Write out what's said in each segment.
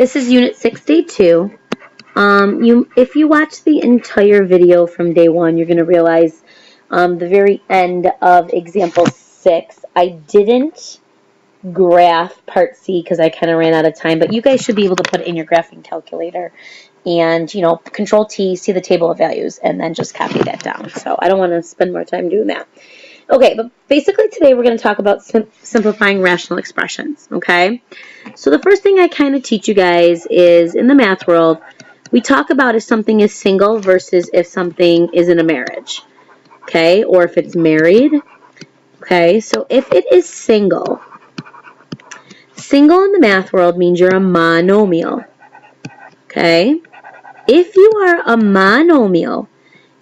This is Unit 6, Day 2. If you watch the entire video from Day 1, you're going to realize the very end of Example 6, I didn't graph Part C because I kind of ran out of time, but you guys should be able to put it in your graphing calculator and, you know, Control T, see the table of values, and then just copy that down. So I don't want to spend more time doing that. Okay, but basically today we're going to talk about simplifying rational expressions, okay? So the first thing I kind of teach you guys is, in the math world, we talk about if something is single versus if something is in a marriage, okay? Or if it's married, okay? So if it is single, single in the math world means you're a monomial, okay? If you are a monomial,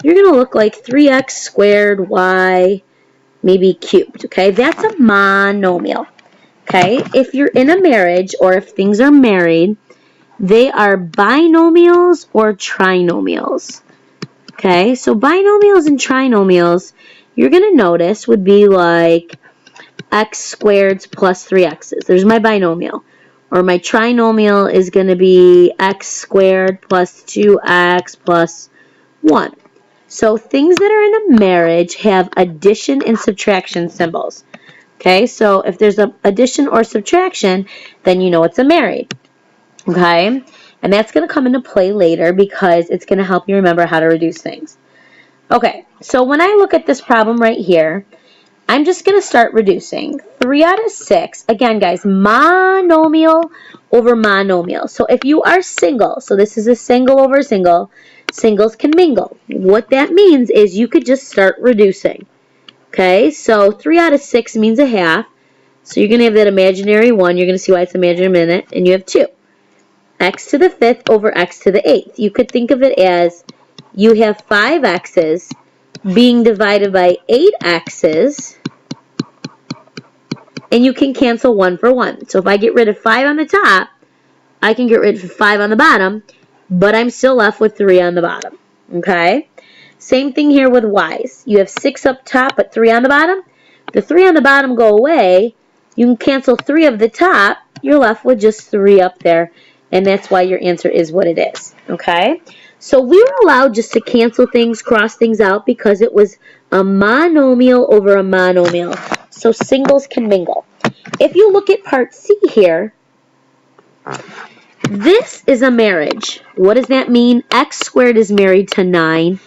you're going to look like 3x squared y maybe cubed, okay? That's a monomial, okay? If you're in a marriage or if things are married, they are binomials or trinomials, okay? So binomials and trinomials, you're going to notice would be like x squared plus 3x's. There's my binomial. Or my trinomial is going to be x squared plus 2x plus 1. So things that are in a marriage have addition and subtraction symbols. Okay, so if there's an addition or subtraction, then you know it's a married. Okay, and that's going to come into play later because it's going to help you remember how to reduce things. Okay, so when I look at this problem right here, I'm just going to start reducing. 3 out of 6, again guys, monomial over monomial. So if you are single, so this is a single over single, singles can mingle. What that means is you could just start reducing. Okay, so 3 out of 6 means a half. So you're going to have that imaginary 1. You're going to see why it's imaginary in a minute. And you have 2. X to the 5th over x to the 8th. You could think of it as you have 5 x's being divided by 8 x's. And you can cancel 1 for 1. So if I get rid of 5 on the top, I can get rid of 5 on the bottom. But I'm still left with 3 on the bottom, okay? Same thing here with y's. You have 6 up top, but 3 on the bottom. The 3 on the bottom go away. You can cancel 3 of the top. You're left with just 3 up there, and that's why your answer is what it is, okay? So we were allowed just to cancel things, cross things out, because it was a monomial over a monomial. So singles can mingle. If you look at Part C here, this is a marriage. What does that mean? X squared is married to 9,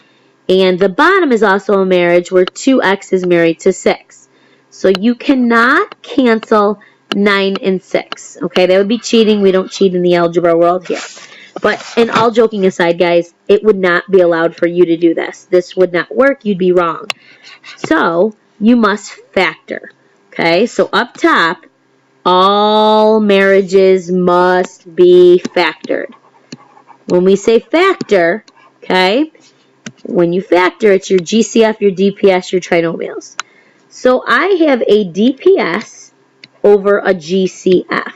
and the bottom is also a marriage where 2x is married to 6. So you cannot cancel 9 and 6. Okay, that would be cheating. We don't cheat in the algebra world here. But, and all joking aside, guys, it would not be allowed for you to do this. This would not work. You'd be wrong. So you must factor. Okay, so up top, all marriages must be factored. When we say factor, okay, when you factor, it's your GCF, your DPS, your trinomials. So I have a DPS over a GCF.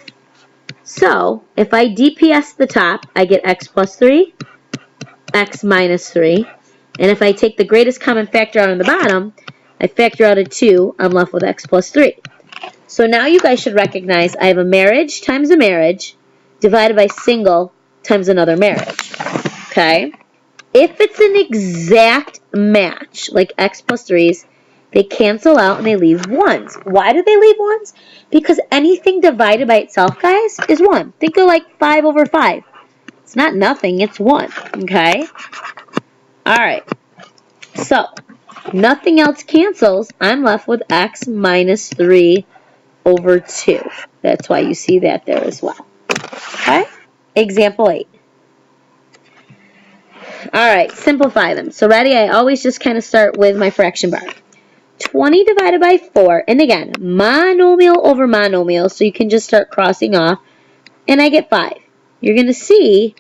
So if I DPS the top, I get x plus 3, x minus 3. And if I take the greatest common factor out on the bottom, I factor out a 2, I'm left with x plus 3. So now you guys should recognize I have a marriage times a marriage divided by single times another marriage. Okay? If it's an exact match, like x plus 3's, they cancel out and they leave 1s. Why do they leave 1s? Because anything divided by itself, guys, is 1. Think of like 5 over 5. It's not nothing, it's 1. Okay? Alright. So, nothing else cancels. I'm left with x minus 3 over 2. That's why you see that there as well. Okay? Example 8. Alright, simplify them. So ready? I always just kind of start with my fraction bar. 20 divided by 4. And again, monomial over monomial. So you can just start crossing off. And I get 5. You're going to see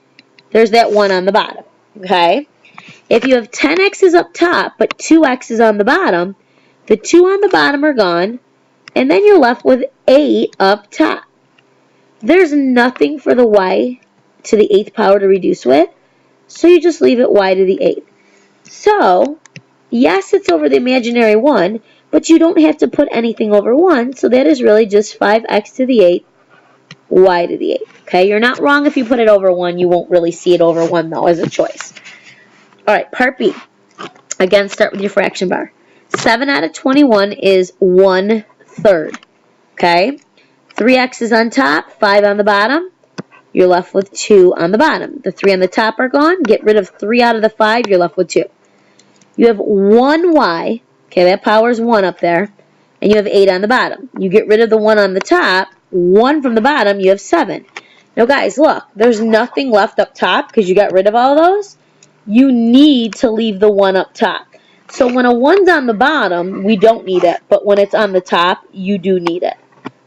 there's that 1 on the bottom. Okay? If you have 10 x's up top, but 2 x's on the bottom, the 2 on the bottom are gone. And then you're left with 8 up top. There's nothing for the y to the 8th power to reduce with, so you just leave it y to the 8th. So, yes, it's over the imaginary 1, but you don't have to put anything over 1, so that is really just 5x to the 8th y to the 8th. Okay, you're not wrong if you put it over 1. You won't really see it over 1, though, as a choice. All right, part B. Again, start with your fraction bar. 7 out of 21 is 1/3. Okay? 3x is on top, 5 on the bottom. You're left with 2 on the bottom. The 3 on the top are gone. Get rid of 3 out of the 5. You're left with 2. You have 1y. Okay, that power is 1 up there. And you have 8 on the bottom. You get rid of the 1 on the top. 1 from the bottom, you have 7. Now, guys, look. There's nothing left up top because you got rid of all those. You need to leave the 1 up top. So when a 1's on the bottom, we don't need it. But when it's on the top, you do need it.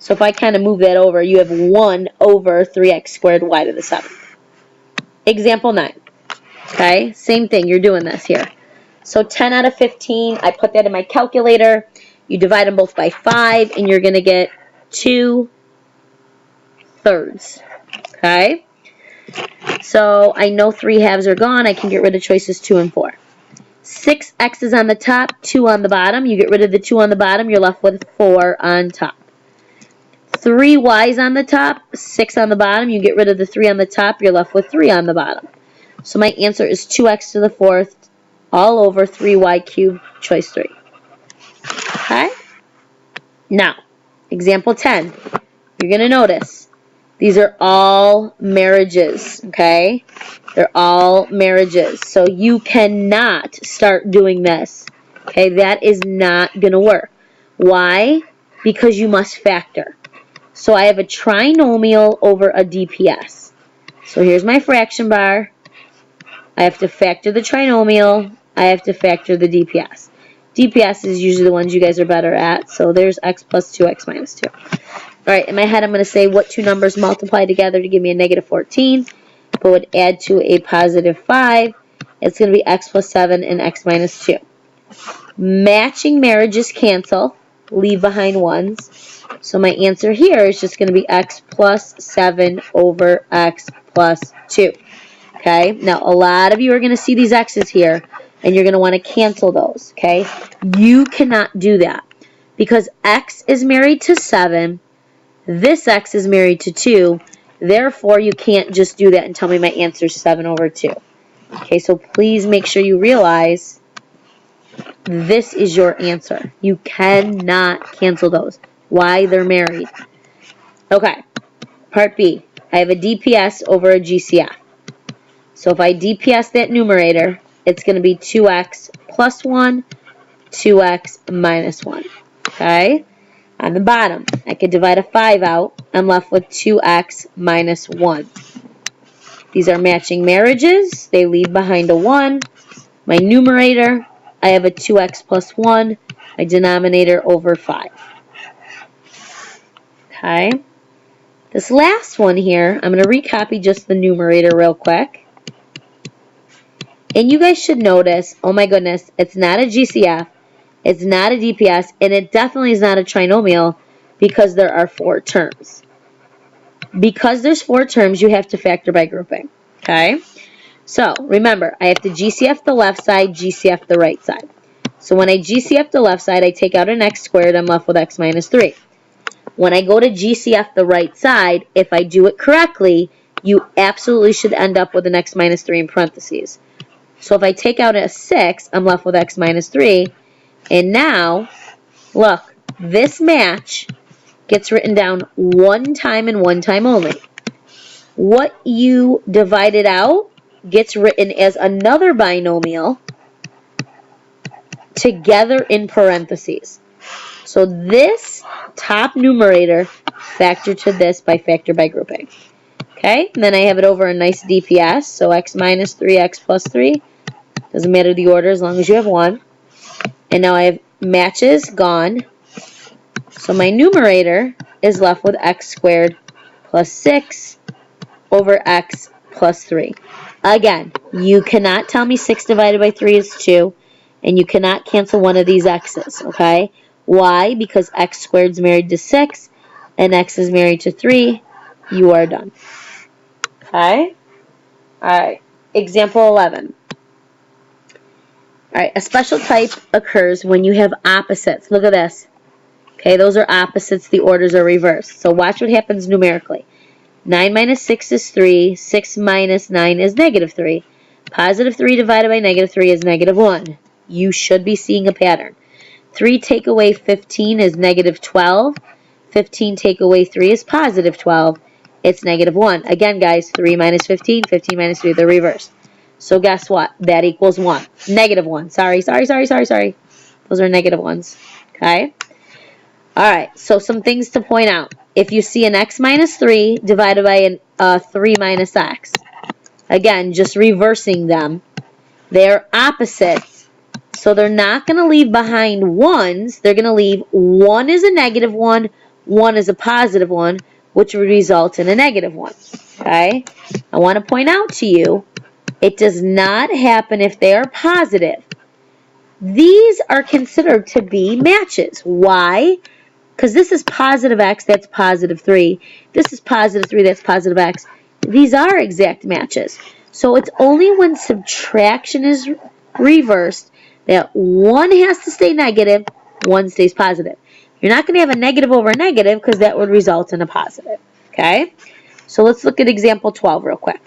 So if I kind of move that over, you have 1 over 3x squared y to the 7th. Example 9. Okay, same thing. You're doing this here. So 10 out of 15, I put that in my calculator. You divide them both by 5, and you're going to get 2/3. Okay? So I know 3 halves are gone. I can get rid of choices 2 and 4. 6x is on the top, 2 on the bottom. You get rid of the 2 on the bottom, you're left with 4 on top. 3y is on the top, 6 on the bottom. You get rid of the 3 on the top, you're left with 3 on the bottom. So my answer is 2x to the 4th all over 3y cubed, choice 3. Okay? Now, example 10. You're going to notice these are all marriages, okay? They're all marriages. So you cannot start doing this, okay? That is not going to work. Why? Because you must factor. So I have a trinomial over a DPS. So here's my fraction bar. I have to factor the trinomial. I have to factor the DPS. DPS is usually the ones you guys are better at. So there's x plus 2x minus 2. All right, in my head I'm going to say what two numbers multiply together to give me a negative 14, but would add to a positive 5. It's going to be x plus 7 and x minus 2. Matching marriages cancel, leave behind 1s. So my answer here is just going to be x plus 7 over x plus 2. Okay, now a lot of you are going to see these x's here, and you're going to want to cancel those, okay? You cannot do that because x is married to 7. This x is married to 2. Therefore, you can't just do that and tell me my answer is 7 over 2. Okay, so please make sure you realize this is your answer. You cannot cancel those. Why? They're married. Okay, part B. I have a DPS over a GCF. So if I DPS that numerator, it's going to be 2x plus 1, 2x minus 1. Okay? On the bottom, I could divide a 5 out. I'm left with 2x minus 1. These are matching marriages. They leave behind a 1. My numerator, I have a 2x plus 1. My denominator over 5. Okay? This last one here, I'm going to recopy just the numerator real quick. And you guys should notice, oh my goodness, it's not a GCF, it's not a DPS, and it definitely is not a trinomial because there are 4 terms. Because there's 4 terms, you have to factor by grouping. Okay? So, remember, I have to GCF the left side, GCF the right side. So when I GCF the left side, I take out an x squared, I'm left with x minus 3. When I go to GCF the right side, if I do it correctly, you absolutely should end up with an x minus 3 in parentheses. So if I take out a 6, I'm left with x minus 3. And now, look, this match gets written down one time and one time only. What you divided out gets written as another binomial together in parentheses. So this top numerator factor to this by factor by grouping. Okay, and then I have it over a nice DPS, so x minus 3x plus 3. Doesn't matter the order as long as you have 1. And now I have matches gone. So my numerator is left with x squared plus 6 over x plus 3. Again, you cannot tell me 6 divided by 3 is 2, and you cannot cancel one of these x's, okay? Why? Because x squared is married to 6, and x is married to 3. You are done. Okay? Alright, example 11. Alright, a special type occurs when you have opposites. Look at this. Okay, those are opposites. The orders are reversed. So watch what happens numerically. 9 minus 6 is 3. 6 minus 9 is negative 3. Positive 3 divided by negative 3 is negative 1. You should be seeing a pattern. 3 take away 15 is negative 12. 15 take away 3 is positive 12. It's negative 1. Again, guys, 3 minus 15, 15 minus 3, they're reversed. So guess what? That equals 1. Negative 1. Sorry. Those are negative ones. Okay? All right, so some things to point out. If you see an x minus 3 divided by a 3 minus x, again, just reversing them, they're opposites. So they're not going to leave behind ones. They're going to leave 1 is a negative 1, 1 is a positive 1, which would result in a negative 1. Okay? I want to point out to you, it does not happen if they are positive. These are considered to be matches. Why? Because this is positive x, that's positive 3. This is positive 3, that's positive x. These are exact matches. So it's only when subtraction is reversed that 1 has to stay negative, 1 stays positive. You're not going to have a negative over a negative because that would result in a positive. Okay? So let's look at example 12 real quick.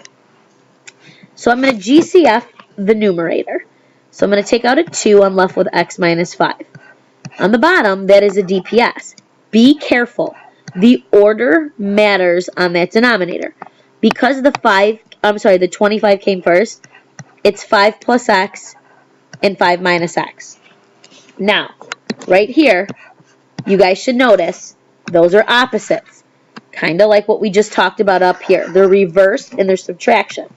So I'm going to GCF the numerator. So I'm going to take out a 2. I'm left with x minus 5. On the bottom, that is a DPS. Be careful. The order matters on that denominator. Because the 25 came first, it's 5 plus x and 5 minus x. Now, right here, you guys should notice those are opposites. Kind of like what we just talked about up here. They're reversed and they're subtraction.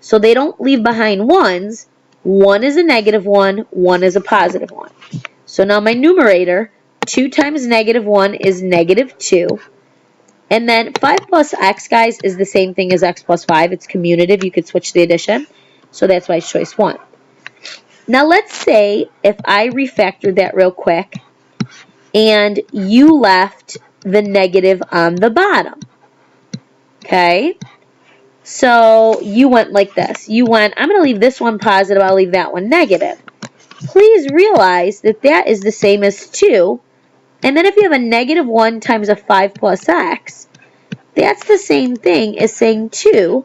So they don't leave behind ones. 1 is a negative 1, 1 is a positive 1. So now my numerator, 2 times negative 1 is negative 2. And then 5 plus x, guys, is the same thing as x plus 5. It's commutative. You could switch the addition. So that's why it's choice 1. Now let's say if I refactored that real quick and you left the negative on the bottom. Okay? So you went like this. You went, I'm going to leave this one positive. I'll leave that one negative. Please realize that that is the same as 2. And then if you have a negative 1 times a 5 plus x, that's the same thing as saying 2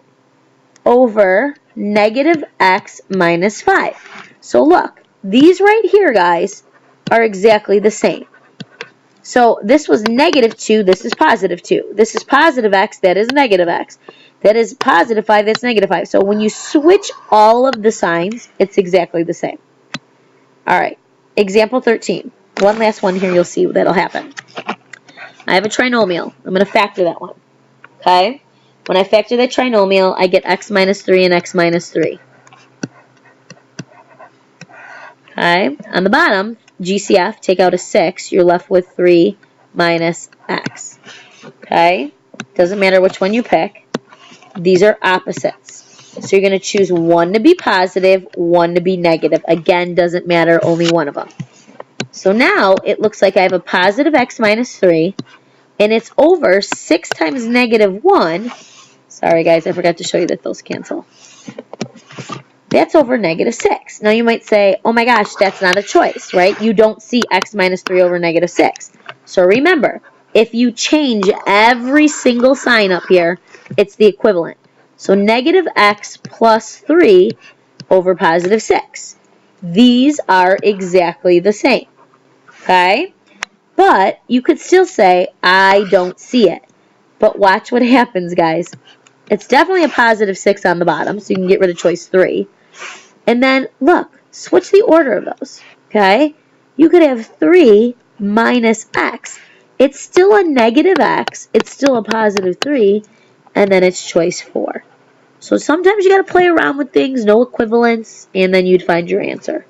over negative x minus 5. So look, these right here, guys, are exactly the same. So this was negative 2, this is positive 2. This is positive x, that is negative x. That is positive 5, that's negative 5. So when you switch all of the signs, it's exactly the same. All right, example 13. One last one here, you'll see that'll happen. I have a trinomial. I'm going to factor that one. Okay? When I factor that trinomial, I get x minus 3 and x minus 3. Okay? On the bottom, GCF, take out a 6. You're left with 3 minus x. Okay? Doesn't matter which one you pick. These are opposites. So you're going to choose one to be positive, one to be negative. Again, doesn't matter, only one of them. So now it looks like I have a positive x minus 3, and it's over 6 times negative 1. Sorry, guys, I forgot to show you that those cancel. That's over negative 6. Now you might say, oh my gosh, that's not a choice, right? You don't see x minus 3 over negative 6. So remember, if you change every single sign up here, it's the equivalent. So negative x plus 3 over positive 6. These are exactly the same. Okay? But you could still say, I don't see it. But watch what happens, guys. It's definitely a positive 6 on the bottom, so you can get rid of choice 3. And then, look, switch the order of those. Okay? You could have 3 minus x. It's still a negative x. It's still a positive 3. And then it's choice 4. So sometimes you got to play around with things, no equivalence, and then you'd find your answer.